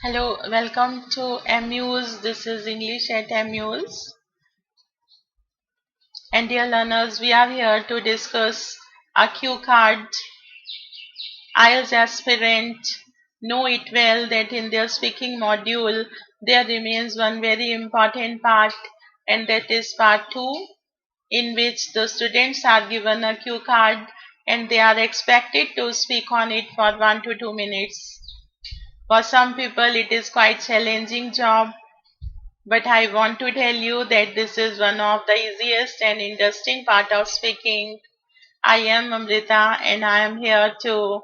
Hello, welcome to MUs. This is English at MUs. And dear learners, we are here to discuss a cue card. IELTS aspirant know it well that in their speaking module there remains one very important part, and that is part 2, in which the students are given a cue card and they are expected to speak on it for 1 to 2 minutes. For some people it is quite challenging job, but I want to tell you that this is one of the easiest and interesting part of speaking. I am Amrita and I am here to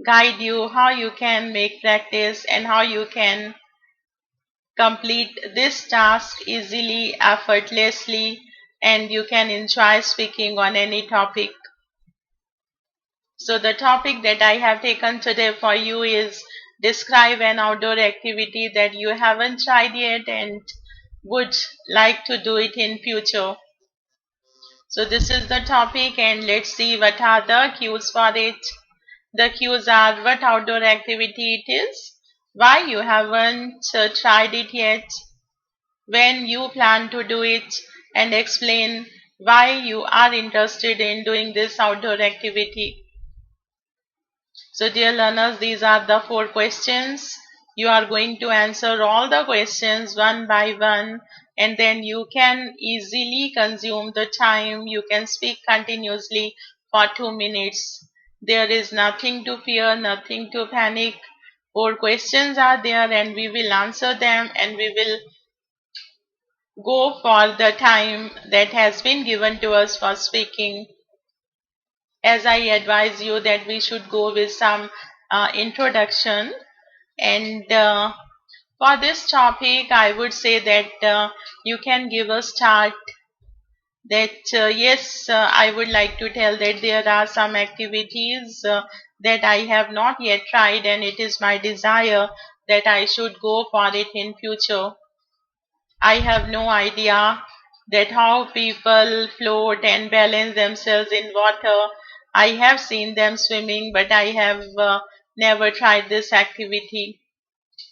guide you how you can make practice and how you can complete this task easily, effortlessly, and you can enjoy speaking on any topic. So the topic that I have taken today for you is describe an outdoor activity that you haven't tried yet and would like to do it in future. So this is the topic and let's see what are the cues for it. The cues are what outdoor activity it is, why you haven't tried it yet, when you plan to do it, and explain why you are interested in doing this outdoor activity. So dear learners, these are the 4 questions. You are going to answer all the questions one by one, and then you can easily consume the time. You can speak continuously for 2 minutes. There is nothing to fear, nothing to panic. 4 questions are there and we will answer them and we will go for the time that has been given to us for speaking. As I advise you that we should go with some introduction, and for this topic I would say that you can give a start that yes, I would like to tell that there are some activities that I have not yet tried and it is my desire that I should go for it in future. I have no idea that how people float and balance themselves in water. I have seen them swimming, but I have never tried this activity.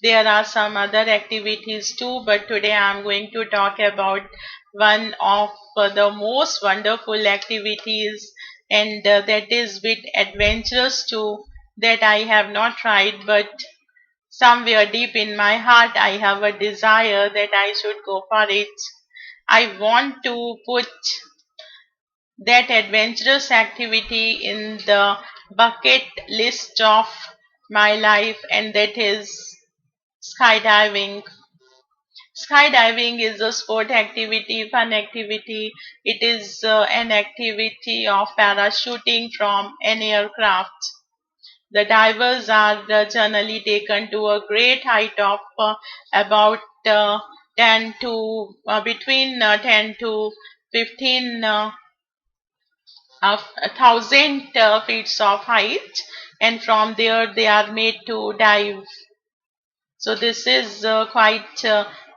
There are some other activities too, but today I am going to talk about one of the most wonderful activities, and that is bit adventurous too, that I have not tried, but somewhere deep in my heart I have a desire that I should go for it. I want to put that adventurous activity in the bucket list of my life, and that is skydiving. Skydiving is a sport activity, fun activity. It is an activity of parachuting from an aircraft. The divers are generally taken to a great height of about 10 to between 10 to 15 of 1,000 feet of height, and from there they are made to dive. So this is quite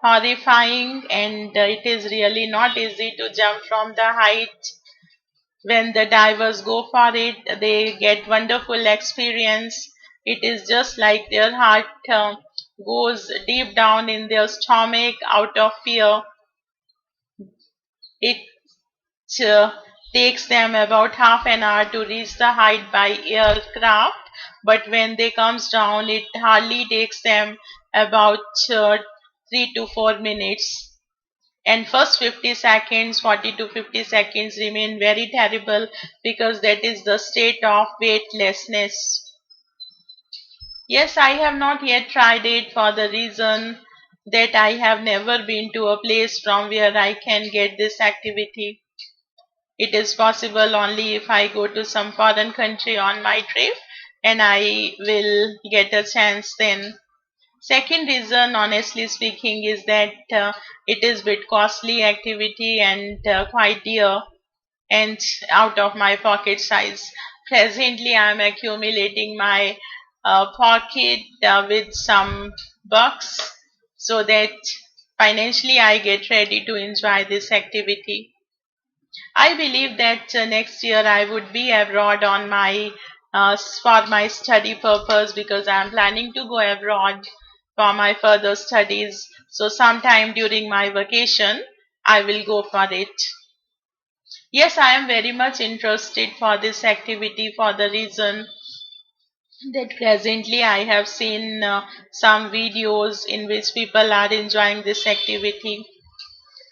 horrifying, and it is really not easy to jump from the height. When the divers go for it, they get wonderful experience. It is just like their heart goes deep down in their stomach out of fear. It uh, takes them about half an hour to reach the height by aircraft, but when they comes down, it hardly takes them about 3 to 4 minutes. And first 50 seconds, 40 to 50 seconds remain very terrible because that is the state of weightlessness. Yes, I have not yet tried it for the reason that I have never been to a place from where I can get this activity. It is possible only if I go to some foreign country on my trip, and I will get a chance then. Second reason, honestly speaking, is that it is bit costly activity and quite dear and out of my pocket size. Presently, I am accumulating my pocket with some bucks so that financially I get ready to enjoy this activity. I believe that next year I would be abroad on my for my study purpose, because I am planning to go abroad for my further studies. So sometime during my vacation, I will go for it. Yes, I am very much interested for this activity for the reason that presently I have seen some videos in which people are enjoying this activity.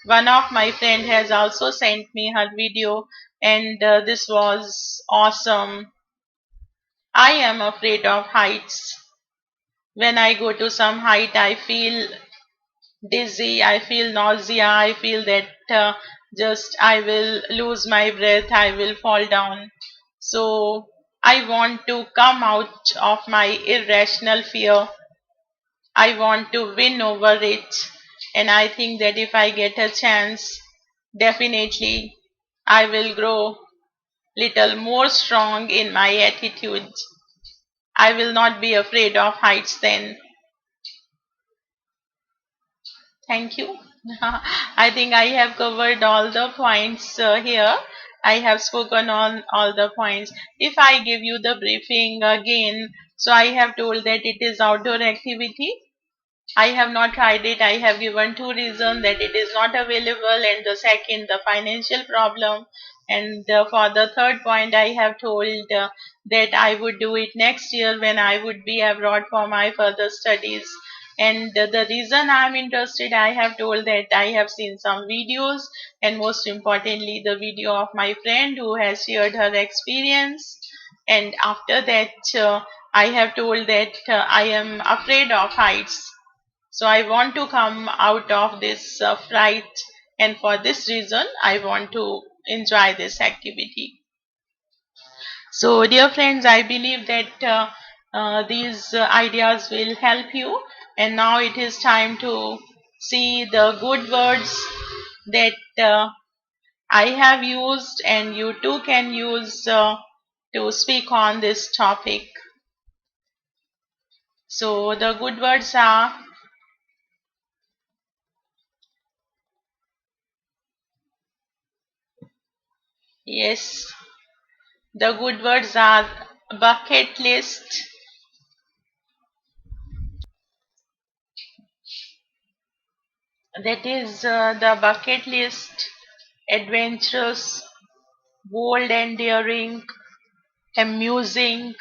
One of my friend has also sent me her video, and this was awesome. I am afraid of heights. When I go to some height, I feel dizzy, I feel nausea, I feel that just I will lose my breath, I will fall down. So I want to come out of my irrational fear. I want to win over it. And I think that if I get a chance, definitely I will grow little more strong in my attitude. I will not be afraid of heights then. Thank you. I think I have covered all the points here. I have spoken on all the points. If I give you the briefing again, so I have told that it is outdoor activity. I have not tried it. I have given two reasons that it is not available, and the second, the financial problem. And for the third point, I have told that I would do it next year when I would be abroad for my further studies. And the reason I'm interested, I have told that I have seen some videos, and most importantly, the video of my friend who has shared her experience. And after that, I have told that I am afraid of heights, so I want to come out of this fright, and for this reason, I want to enjoy this activity. So, dear friends, I believe that these ideas will help you. And now it is time to see the good words that I have used, and you too can use to speak on this topic. So, the good words are yes, the good words are bucket list, that is the bucket list, adventurous, bold and daring, amusing,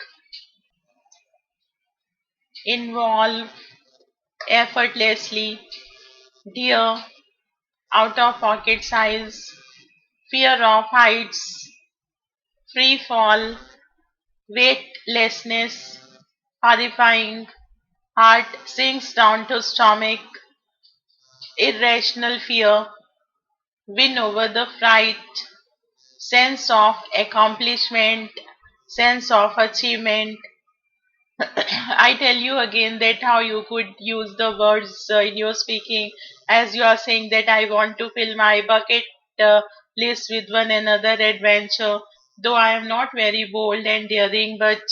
involve, effortlessly, dear, out of pocket size, fear of heights, free fall, weightlessness, horrifying, heart sinks down to stomach, irrational fear, win over the fright, sense of accomplishment, sense of achievement. I tell you again that how you could use the words in your speaking, as you are saying that I want to fill my bucket list with one another adventure. Though I am not very bold and daring, but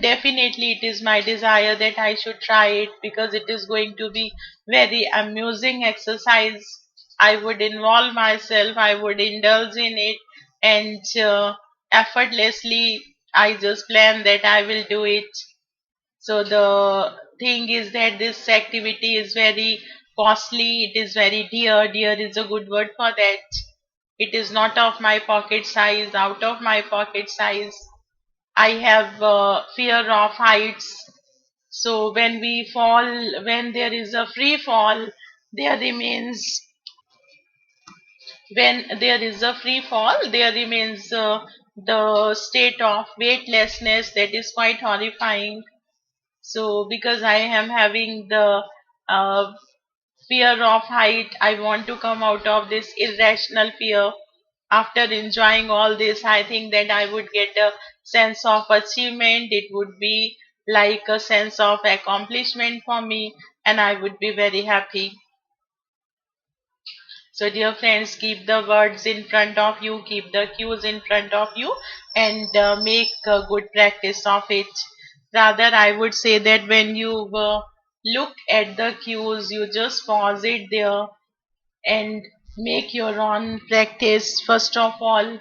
definitely it is my desire that I should try it because it is going to be very amusing exercise. I would involve myself, I would indulge in it, and effortlessly I just plan that I will do it. So the thing is that this activity is very costly, it is very dear. Dear is a good word for that. It is not of my pocket size, out of my pocket size. I have fear of heights. So when we fall, when there is a free fall, there remains, when there is a free fall, there remains the state of weightlessness that is quite horrifying. So because I am having the uh, fear of height, I want to come out of this irrational fear. After enjoying all this, I think that I would get a sense of achievement. It would be like a sense of accomplishment for me, and I would be very happy. So, dear friends, keep the words in front of you, keep the cues in front of you, and make a good practice of it. Rather, I would say that when you look at the cues, you just pause it there and make your own practice first of all.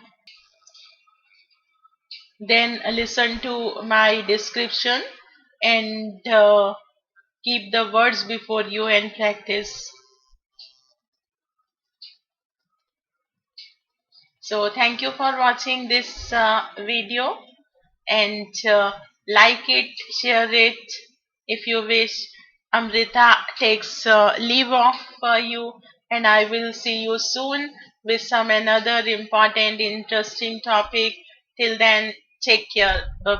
Then listen to my description and keep the words before you and practice. So thank you for watching this video, and like it, share it if you wish. Amrita takes leave off for you, and I will see you soon with some another important, interesting topic. Till then, take care. Bye.